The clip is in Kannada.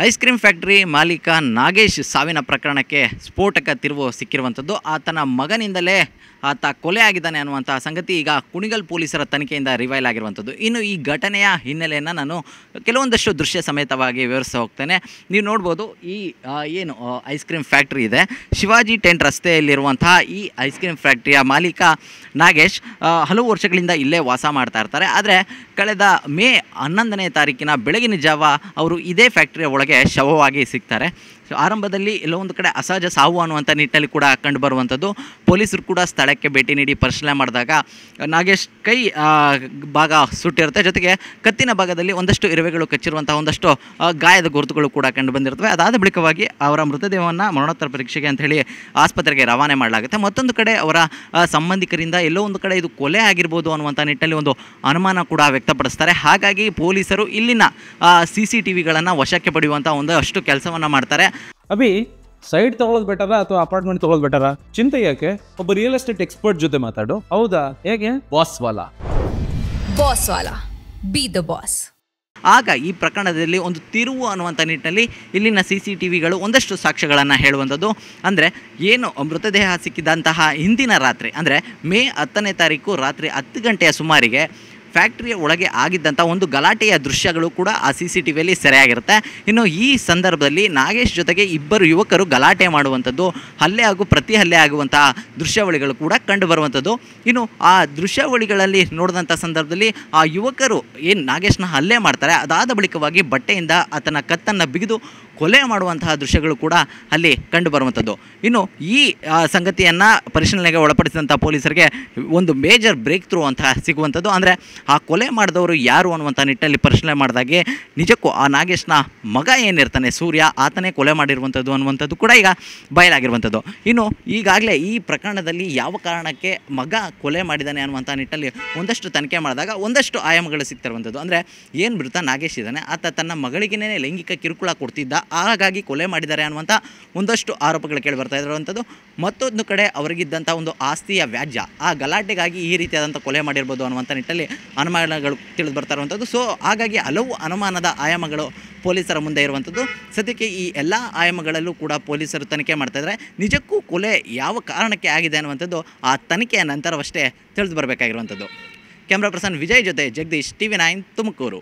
ಐಸ್ ಕ್ರೀಮ್ ಫ್ಯಾಕ್ಟರಿ ಮಾಲೀಕ ನಾಗೇಶ್ ಸಾವಿನ ಪ್ರಕರಣಕ್ಕೆ ಸ್ಫೋಟಕ ತಿರುವು ಸಿಕ್ಕಿರುವಂಥದ್ದು. ಆತನ ಮಗನಿಂದಲೇ ಆತ ಕೊಲೆ ಆಗಿದ್ದಾನೆ ಅನ್ನುವಂಥ ಸಂಗತಿ ಈಗ ಕುಣಿಗಲ್ ಪೊಲೀಸರ ತನಿಖೆಯಿಂದ ರಿವೈಲ್ ಆಗಿರುವಂಥದ್ದು. ಇನ್ನು ಈ ಘಟನೆಯ ಹಿನ್ನೆಲೆಯನ್ನು ನಾನು ಕೆಲವೊಂದಷ್ಟು ದೃಶ್ಯ ಸಮೇತವಾಗಿ ವಿವರಿಸ್ತಾ ಹೋಗ್ತೇನೆ. ನೀವು ನೋಡ್ಬೋದು, ಈ ಏನು ಐಸ್ ಕ್ರೀಮ್ ಫ್ಯಾಕ್ಟ್ರಿ ಇದೆ, ಶಿವಾಜಿ ಟೆಂಟ್ ರಸ್ತೆಯಲ್ಲಿರುವಂತಹ ಈ ಐಸ್ ಕ್ರೀಮ್ ಫ್ಯಾಕ್ಟ್ರಿಯ ಮಾಲೀಕ ನಾಗೇಶ್ ಹಲವು ವರ್ಷಗಳಿಂದ ಇಲ್ಲೇ ವಾಸ ಮಾಡ್ತಾ ಇರ್ತಾರೆ. ಆದರೆ ಕಳೆದ ಮೇ 11ನೇ ತಾರೀಕಿನ ಬೆಳಗಿನ ಜಾವ ಅವರು ಇದೇ ಫ್ಯಾಕ್ಟ್ರಿಯ ಒಳಗೆ ಶವವಾಗಿ ಸಿಗ್ತಾರೆ. ಆರಂಭದಲ್ಲಿ ಎಲ್ಲೋ ಒಂದು ಕಡೆ ಅಸಹಜ ಸಾವು ಅನ್ನುವಂಥ ನಿಟ್ಟಿನಲ್ಲಿ ಕೂಡ ಕಂಡುಬರುವಂಥದ್ದು. ಪೊಲೀಸರು ಕೂಡ ಸ್ಥಳಕ್ಕೆ ಭೇಟಿ ನೀಡಿ ಪರಿಶೀಲನೆ ಮಾಡಿದಾಗ ನಾಗೇಶ್ ಕೈ ಭಾಗ ಸುಟ್ಟಿರುತ್ತೆ, ಜೊತೆಗೆ ಕತ್ತಿನ ಭಾಗದಲ್ಲಿ ಒಂದಷ್ಟು ಇರುವೆಗಳು ಕಚ್ಚಿರುವಂಥ ಒಂದಷ್ಟು ಗಾಯದ ಗುರುತುಗಳು ಕೂಡ ಕಂಡು ಬಂದಿರ್ತವೆ. ಅದಾದ ಬಳಿಕವಾಗಿ ಅವರ ಮೃತದೇಹವನ್ನು ಮರಣೋತ್ತರ ಪರೀಕ್ಷೆಗೆ ಅಂತ ಹೇಳಿ ಆಸ್ಪತ್ರೆಗೆ ರವಾನೆ ಮಾಡಲಾಗುತ್ತೆ. ಮತ್ತೊಂದು ಕಡೆ ಅವರ ಸಂಬಂಧಿಕರಿಂದ ಎಲ್ಲೋ ಒಂದು ಕಡೆ ಇದು ಕೊಲೆ ಆಗಿರ್ಬೋದು ಅನ್ನುವಂಥ ನಿಟ್ಟಿನಲ್ಲಿ ಒಂದು ಅನುಮಾನ ಕೂಡ ವ್ಯಕ್ತಪಡಿಸ್ತಾರೆ. ಹಾಗಾಗಿ ಪೊಲೀಸರು ಇಲ್ಲಿನ CCTVಗಳನ್ನು ವಶಕ್ಕೆ ಪಡೆಯುವಂಥ ಒಂದಷ್ಟು ಕೆಲಸವನ್ನು ಮಾಡ್ತಾರೆ. ಅಭಿ, ಸೈಟ್ ತಗೊಳ್ಳೋದು ಬೆಟರಾ ಅಥವಾ ಅಪಾರ್ಟ್ಮೆಂಟ್ ತಗೊಳ್ಳೋದು ಬೆಟರಾ? ಚಿಂತೆ ಯಾಕೆ, ಒಬ್ಬ ರಿಯಲ್ ಎಸ್ಟೇಟ್ ಎಕ್ಸ್ಪರ್ಟ್ ಜೊತೆ ಮಾತಾಡು. ಹೌದಾ? ಹೇಗೆ? Boss Vala B the boss. ಆಗ ಈ ಪ್ರಕರಣದಲ್ಲಿ ಒಂದು ತಿರುವು ಅನ್ನುವಂಥ ನಿಟ್ಟಿನಲ್ಲಿ ಇಲ್ಲಿನ CCTVಗಳು ಒಂದಷ್ಟು ಸಾಕ್ಷ್ಯಗಳನ್ನು ಹೇಳುವಂಥದ್ದು. ಅಂದರೆ ಏನು ಮೃತದೇಹ ಸಿಕ್ಕಿದಂತಹ ಹಿಂದಿನ ರಾತ್ರಿ, ಅಂದರೆ ಮೇ 10ನೇ ತಾರೀಕು ರಾತ್ರಿ 10 ಗಂಟೆಯ ಸುಮಾರಿಗೆ ಫ್ಯಾಕ್ಟ್ರಿಯ ಒಳಗೆ ಆಗಿದ್ದಂಥ ಒಂದು ಗಲಾಟೆಯ ದೃಶ್ಯಗಳು ಕೂಡ ಆ CCTVಯಲ್ಲಿ ಸೆರೆಯಾಗಿರುತ್ತೆ. ಇನ್ನು ಈ ಸಂದರ್ಭದಲ್ಲಿ ನಾಗೇಶ್ ಜೊತೆಗೆ ಇಬ್ಬರು ಯುವಕರು ಗಲಾಟೆ ಮಾಡುವಂಥದ್ದು, ಹಲ್ಲೆ ಹಾಗೂ ಪ್ರತಿ ಹಲ್ಲೆ ಆಗುವಂತಹ ದೃಶ್ಯಾವಳಿಗಳು ಕೂಡ ಕಂಡು ಬರುವಂಥದ್ದು. ಇನ್ನು ಆ ದೃಶ್ಯಾವಳಿಗಳಲ್ಲಿ ನೋಡಿದಂಥ ಸಂದರ್ಭದಲ್ಲಿ ಆ ಯುವಕರು ಏನು ನಾಗೇಶ್ನ ಹಲ್ಲೆ ಮಾಡ್ತಾರೆ, ಅದಾದ ಬಳಿಕವಾಗಿ ಬಟ್ಟೆಯಿಂದ ಆತನ ಕತ್ತನ್ನು ಬಿಗಿದು ಕೊಲೆ ಮಾಡುವಂತಹ ದೃಶ್ಯಗಳು ಕೂಡ ಅಲ್ಲಿ ಕಂಡು ಬರುವಂಥದ್ದು. ಇನ್ನು ಈ ಸಂಗತಿಯನ್ನು ಪರಿಶೀಲನೆಗೆ ಒಳಪಡಿಸಿದಂಥ ಪೊಲೀಸರಿಗೆ ಒಂದು ಮೇಜರ್ ಬ್ರೇಕ್ ಥ್ರೂ ಅಂತ ಸಿಗುವಂಥದ್ದು. ಅಂದರೆ ಆ ಕೊಲೆ ಮಾಡಿದವರು ಯಾರು ಅನ್ನುವಂಥ ನಿಟ್ಟಿನಲ್ಲಿ ಪರಿಶೀಲನೆ ಮಾಡಿದಾಗೆ ನಿಜಕ್ಕೂ ಆ ನಾಗೇಶ್ನ ಮಗ ಏನಿರ್ತಾನೆ ಸೂರ್ಯ, ಆತನೇ ಕೊಲೆ ಮಾಡಿರುವಂಥದ್ದು ಅನ್ನುವಂಥದ್ದು ಕೂಡ ಈಗ ಬಯಲಾಗಿರುವಂಥದ್ದು. ಇನ್ನು ಈಗಾಗಲೇ ಈ ಪ್ರಕರಣದಲ್ಲಿ ಯಾವ ಕಾರಣಕ್ಕೆ ಮಗ ಕೊಲೆ ಮಾಡಿದ್ದಾನೆ ಅನ್ನುವಂಥ ನಿಟ್ಟಿನಲ್ಲಿ ಒಂದಷ್ಟು ತನಿಖೆ ಮಾಡಿದಾಗ ಒಂದಷ್ಟು ಆಯಾಮಗಳು ಸಿಗ್ತಿರುವಂಥದ್ದು. ಅಂದರೆ ಏನು ಮೃತ ನಾಗೇಶ್ ಇದ್ದಾನೆ, ಆತ ತನ್ನ ಮಗಳಿಗೇ ಲೈಂಗಿಕ ಕಿರುಕುಳ ಕೊಡ್ತಿದ್ದ, ಹಾಗಾಗಿ ಕೊಲೆ ಮಾಡಿದ್ದಾರೆ ಅನ್ನುವಂಥ ಒಂದಷ್ಟು ಆರೋಪಗಳು ಕೇಳಿ ಬರ್ತಾ ಇರುವಂಥದ್ದು. ಮತ್ತೊಂದು ಕಡೆ ಅವರಿಗಿದ್ದಂಥ ಒಂದು ಆಸ್ತಿಯ ವ್ಯಾಜ್ಯ, ಆ ಗಲಾಟೆಗಾಗಿ ಈ ರೀತಿಯಾದಂಥ ಕೊಲೆ ಮಾಡಿರ್ಬೋದು ಅನ್ನುವಂಥ ನಿಟ್ಟಲ್ಲಿ ಅನುಮಾನಗಳು ತಿಳಿದು ಬರ್ತಾ ಇರುವಂಥದ್ದು. ಸೊ ಹಾಗಾಗಿ ಹಲವು ಅನುಮಾನದ ಆಯಾಮಗಳು ಪೊಲೀಸರ ಮುಂದೆ ಇರುವಂಥದ್ದು. ಸದ್ಯಕ್ಕೆ ಈ ಎಲ್ಲ ಆಯಾಮಗಳಲ್ಲೂ ಕೂಡ ಪೊಲೀಸರು ತನಿಖೆ ಮಾಡ್ತಾಯಿದ್ದಾರೆ. ನಿಜಕ್ಕೂ ಕೊಲೆ ಯಾವ ಕಾರಣಕ್ಕೆ ಆಗಿದೆ ಅನ್ನುವಂಥದ್ದು ಆ ತನಿಖೆಯ ನಂತರವಷ್ಟೇ ತಿಳಿದು ಬರಬೇಕಾಗಿರುವಂಥದ್ದು. ಕ್ಯಾಮ್ರಾ ಪರ್ಸನ್ ವಿಜಯ್ ಜೊತೆ ಜಗದೀಶ್, TV9 ತುಮಕೂರು.